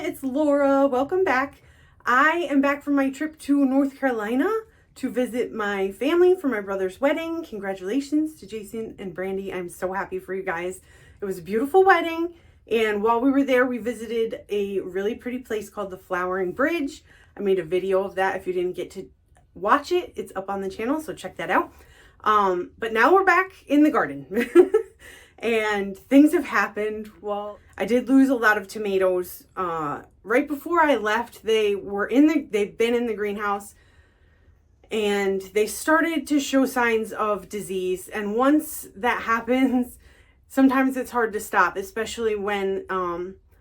it's Laura. Welcome back. I am back from my trip to North Carolina to visit my family for my brother's wedding. Congratulations to Jason and Brandy. I'm so happy for you guys. It was a beautiful wedding, and while we were there, we visited a really pretty place called the Flowering Bridge. I made a video of that. If you didn't get to watch it, it's up on the channel, so check that out. But now we're back in the garden. And things have happened. Well, I did lose a lot of tomatoes. Right before I left, they've been in the greenhouse, and they started to show signs of disease. And once that happens, sometimes it's hard to stop, especially when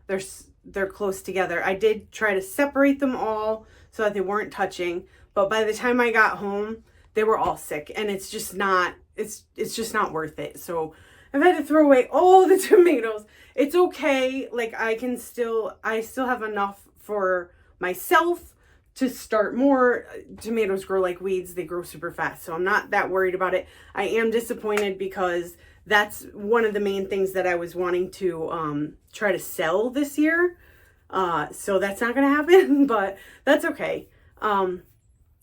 they're close together. I did try to separate them all so that they weren't touching, but by the time I got home, they were all sick, and it's just not worth it. So I've had to throw away all the tomatoes. It's okay. Like I still have enough for myself to start more. Tomatoes grow like weeds. They grow super fast. So I'm not that worried about it. I am disappointed because that's one of the main things that I was wanting to try to sell this year. So that's not going to happen, but that's okay.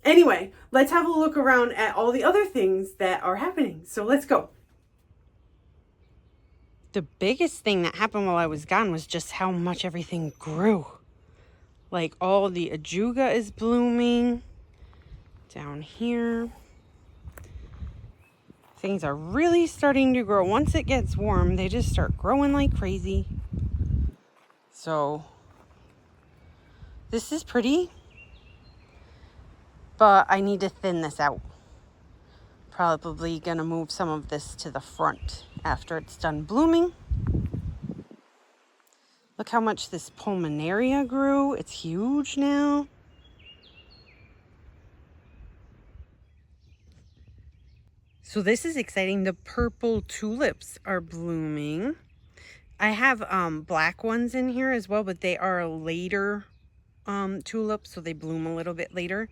Anyway, let's have a look around at all the other things that are happening. So let's go. The biggest thing that happened while I was gone was just how much everything grew. Like all the ajuga is blooming down here. Things are really starting to grow. Once it gets warm, they just start growing like crazy. So this is pretty, but I need to thin this out. Probably gonna move some of this to the front after it's done blooming. Look how much this pulmonaria grew. It's huge now. So this is exciting. The purple tulips are blooming. I have black ones in here as well, but they are later tulips, so they bloom a little bit later.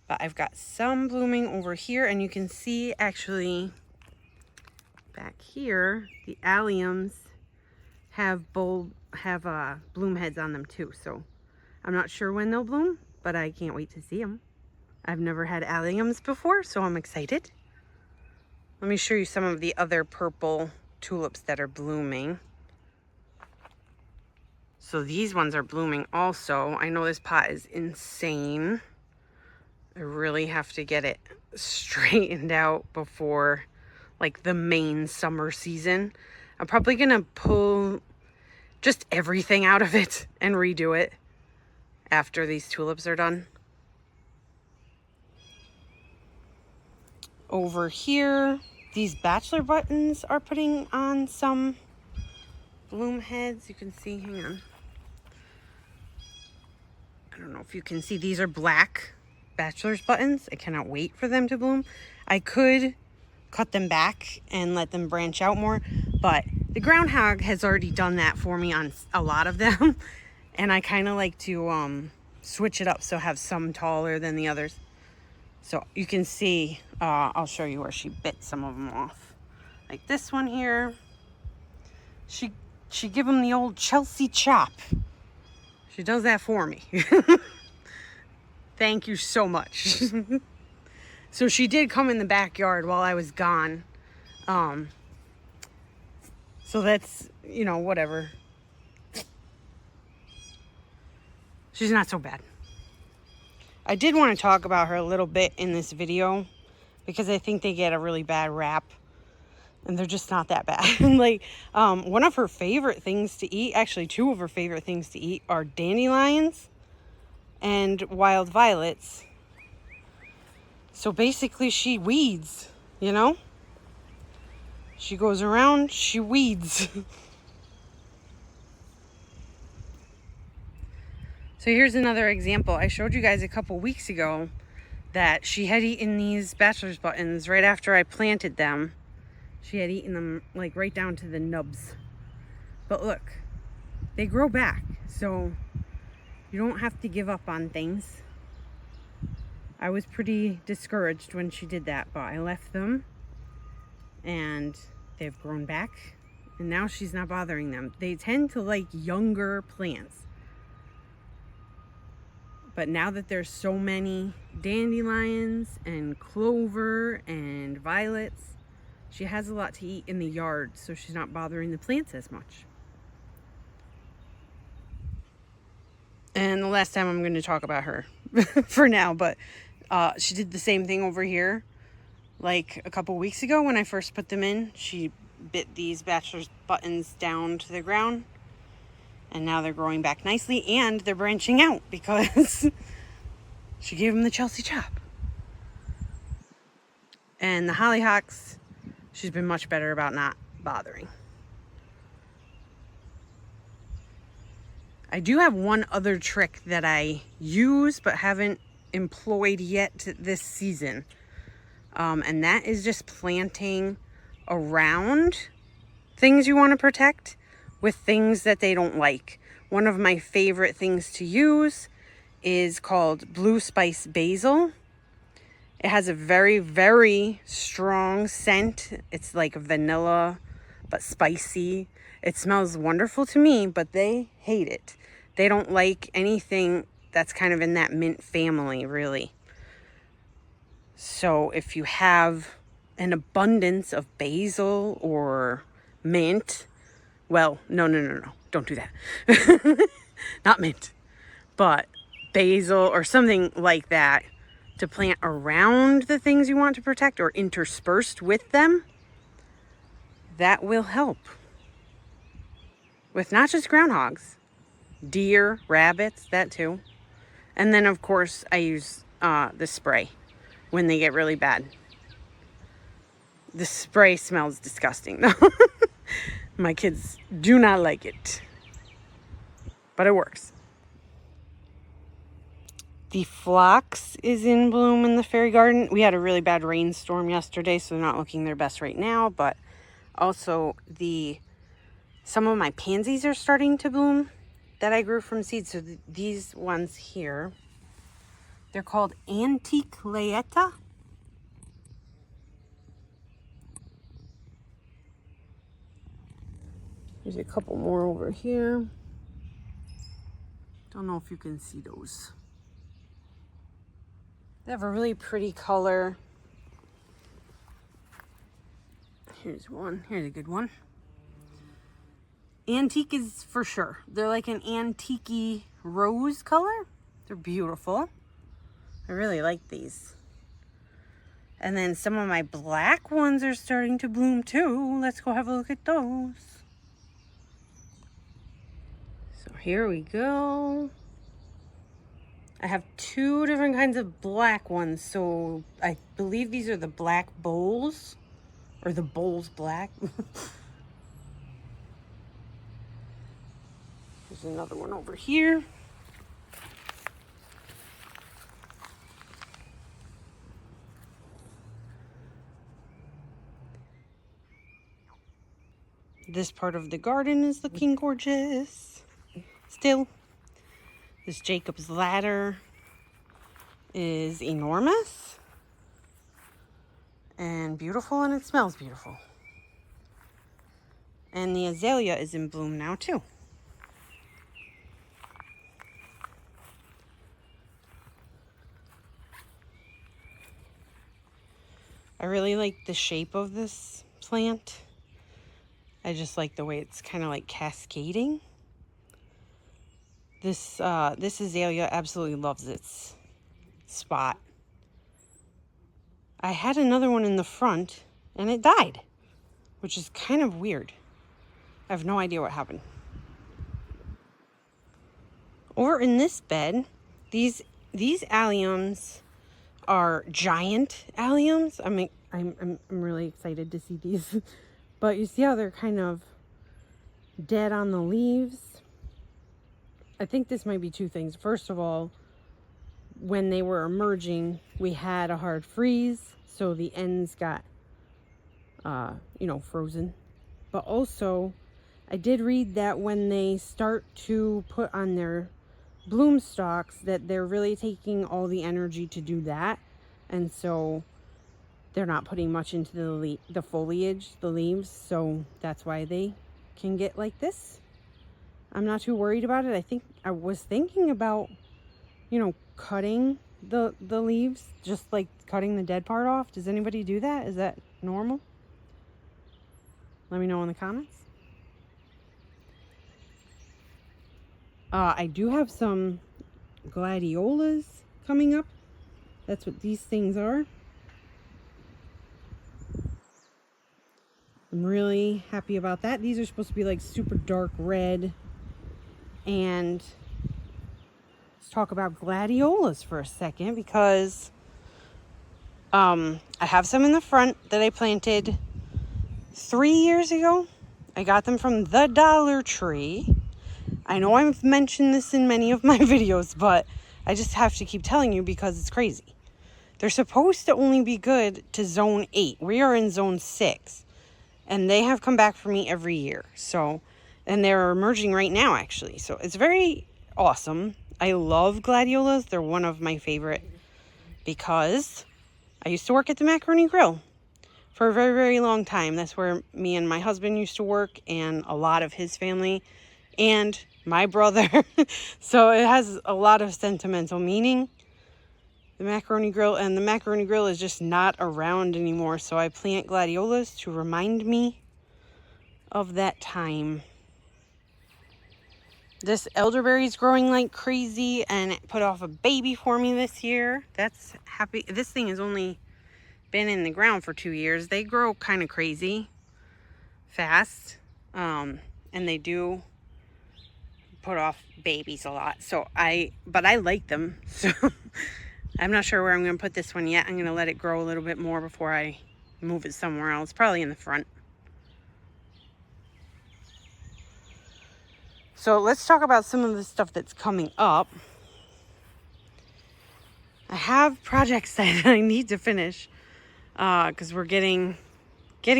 But I've got some blooming over here, and you can see actually back here, the alliums have bloom heads on them too. So I'm not sure when they'll bloom, but I can't wait to see them. I've never had alliums before, so I'm excited. Let me show you some of the other purple tulips that are blooming. So these ones are blooming also. I know this pot is insane. I really have to get it straightened out before like the main summer season. I'm probably gonna pull just everything out of it and redo it after these tulips are done. Over here, these bachelor buttons are putting on some bloom heads. You can see, hang on. I don't know if you can see, these are black bachelor's buttons. I cannot wait for them to bloom. I could cut them back and let them branch out more, but the groundhog has already done that for me on a lot of them. And I kind of like to switch it up, so have some taller than the others. So you can see, I'll show you where she bit some of them off. Like this one here, she give them the old Chelsea chop. She does that for me. Thank you so much. So she did come in the backyard while I was gone. So that's, you know, whatever. She's not so bad. I did want to talk about her a little bit in this video because I think they get a really bad rap, and they're just not that bad. Like, one of her favorite things to eat, actually two of her favorite things to eat, are dandelions and wild violets. So basically she weeds, you know? She goes around, she weeds. So here's another example. I showed you guys a couple weeks ago that she had eaten these bachelor's buttons right after I planted them. She had eaten them like right down to the nubs. But look, they grow back. So you don't have to give up on things. I was pretty discouraged when she did that, but I left them and they've grown back, and now she's not bothering them. They tend to like younger plants. But now that there's so many dandelions and clover and violets, she has a lot to eat in the yard, so she's not bothering the plants as much. And the last time I'm going to talk about her for now, but she did the same thing over here. Like a couple weeks ago when I first put them in, she bit these bachelor's buttons down to the ground. And now they're growing back nicely and they're branching out because she gave them the Chelsea chop. And the hollyhocks, she's been much better about not bothering. I do have one other trick that I use but haven't employed yet this season. And that is just planting around things you want to protect with things that they don't like. One of my favorite things to use is called blue spice basil. It has a very, very strong scent. It's like vanilla, but spicy. It smells wonderful to me, but they hate it. They don't like anything that's kind of in that mint family, really. So if you have an abundance of basil or mint, well, no, don't do that. Not mint, but basil or something like that to plant around the things you want to protect or interspersed with them, that will help. With not just groundhogs, deer, rabbits, that too. And then, of course, I use the spray when they get really bad. The spray smells disgusting, though. My kids do not like it, but it works. The phlox is in bloom in the fairy garden. We had a really bad rainstorm yesterday, so they're not looking their best right now, but also some of my pansies are starting to bloom that I grew from seeds. So these ones here, they're called Antique Layetta. There's a couple more over here. Don't know if you can see those. They have a really pretty color. Here's one. Here's a good one. Antique is for sure. They're like an antique-y rose color. They're beautiful. I really like these. And then some of my black ones are starting to bloom too. Let's go have a look at those. So here we go. I have two different kinds of black ones. So I believe these are the black bowls, or the bowls black. There's another one over here. This part of the garden is looking gorgeous. Still, this Jacob's ladder is enormous and beautiful, and it smells beautiful. And the azalea is in bloom now too. I really like the shape of this plant. I just like the way it's kind of like cascading. This azalea absolutely loves its spot. I had another one in the front and it died, which is kind of weird. I have no idea what happened. Over in this bed, these alliums are giant alliums. I'm really excited to see these. But you see how they're kind of dead on the leaves? I think this might be two things. First of all, when they were emerging, we had a hard freeze, so the ends got, frozen. But also, I did read that when they start to put on their bloom stalks, that they're really taking all the energy to do that. And so they're not putting much into the foliage, the leaves. So that's why they can get like this. I'm not too worried about it. I was thinking about cutting the leaves, just like cutting the dead part off. Does anybody do that? Is that normal? Let me know in the comments. I do have some gladiolas coming up. That's what these things are. I'm really happy about that. These are supposed to be like super dark red. And let's talk about gladiolas for a second, because I have some in the front that I planted 3 years ago. I got them from the Dollar Tree. I know I've mentioned this in many of my videos, but I just have to keep telling you because it's crazy. They're supposed to only be good to zone 8. We are in zone 6. And they have come back for me every year. So, and they're emerging right now, actually. So it's very awesome. I love gladiolas. They're one of my favorite because I used to work at the Macaroni Grill for a very, very long time. That's where me and my husband used to work, and a lot of his family and my brother. So it has a lot of sentimental meaning, the Macaroni Grill. And the Macaroni Grill is just not around anymore. So I plant gladiolas to remind me of that time. This elderberry is growing like crazy, and it put off a baby for me this year. That's happy. This thing has only been in the ground for 2 years. They grow kind of crazy fast, and they do put off babies a lot. But I like them. So I'm not sure where I'm going to put this one yet. I'm going to let it grow a little bit more before I move it somewhere else, probably in the front. So let's talk about some of the stuff that's coming up. I have projects that I need to finish because we're getting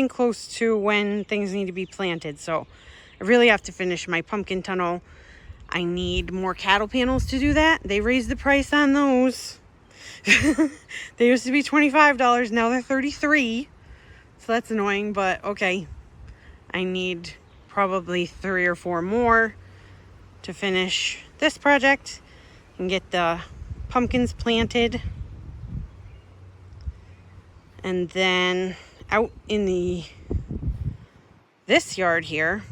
close to when things need to be planted. So I really have to finish my pumpkin tunnel. I need more cattle panels to do that. They raised the price on those. They used to be $25. Now they're $33. So that's annoying, but okay. I need probably 3 or 4 more to finish this project and get the pumpkins planted. And then out in this yard here,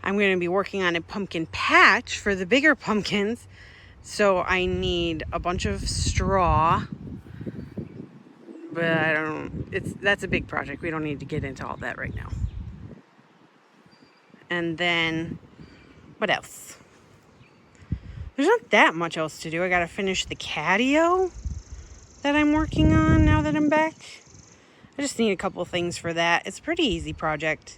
I'm going to be working on a pumpkin patch for the bigger pumpkins. So I need a bunch of straw, but that's a big project. We don't need to get into all that right now. And then what else? There's not that much else to do. I got to finish the catio that I'm working on now that I'm back. I just need a couple of things for that. It's a pretty easy project.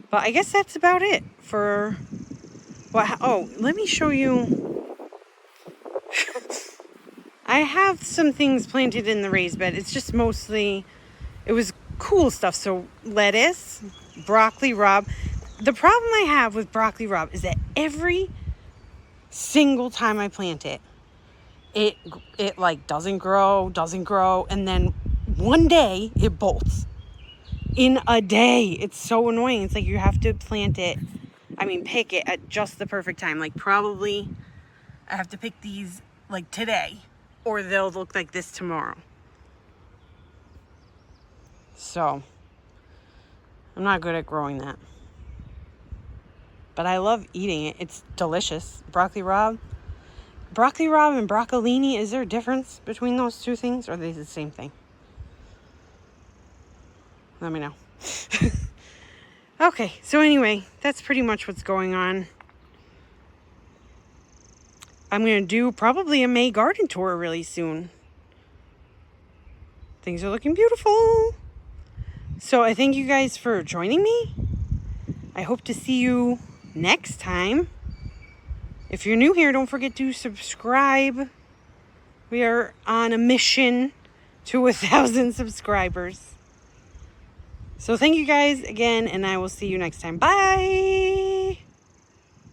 But I guess that's about it for let me show you. I have some things planted in the raised bed. It's just mostly, it was cool stuff. So lettuce, broccoli rabe. The problem I have with broccoli rabe is that every single time I plant it, it like doesn't grow, and then one day it bolts. In a day. It's so annoying. It's like you have to pick it at just the perfect time. Like probably I have to pick these like today, or they'll look like this tomorrow. So I'm not good at growing that. But I love eating it. It's delicious. Broccoli rabe and broccolini, is there a difference between those two things, or are they the same thing? Let me know. Okay, so anyway, that's pretty much what's going on. I'm going to do probably a May garden tour really soon. Things are looking beautiful. So I thank you guys for joining me. I hope to see you next time. If you're new here, don't forget to subscribe. We are on a mission to 1,000 subscribers. So thank you guys again, and I will see you next time. Bye!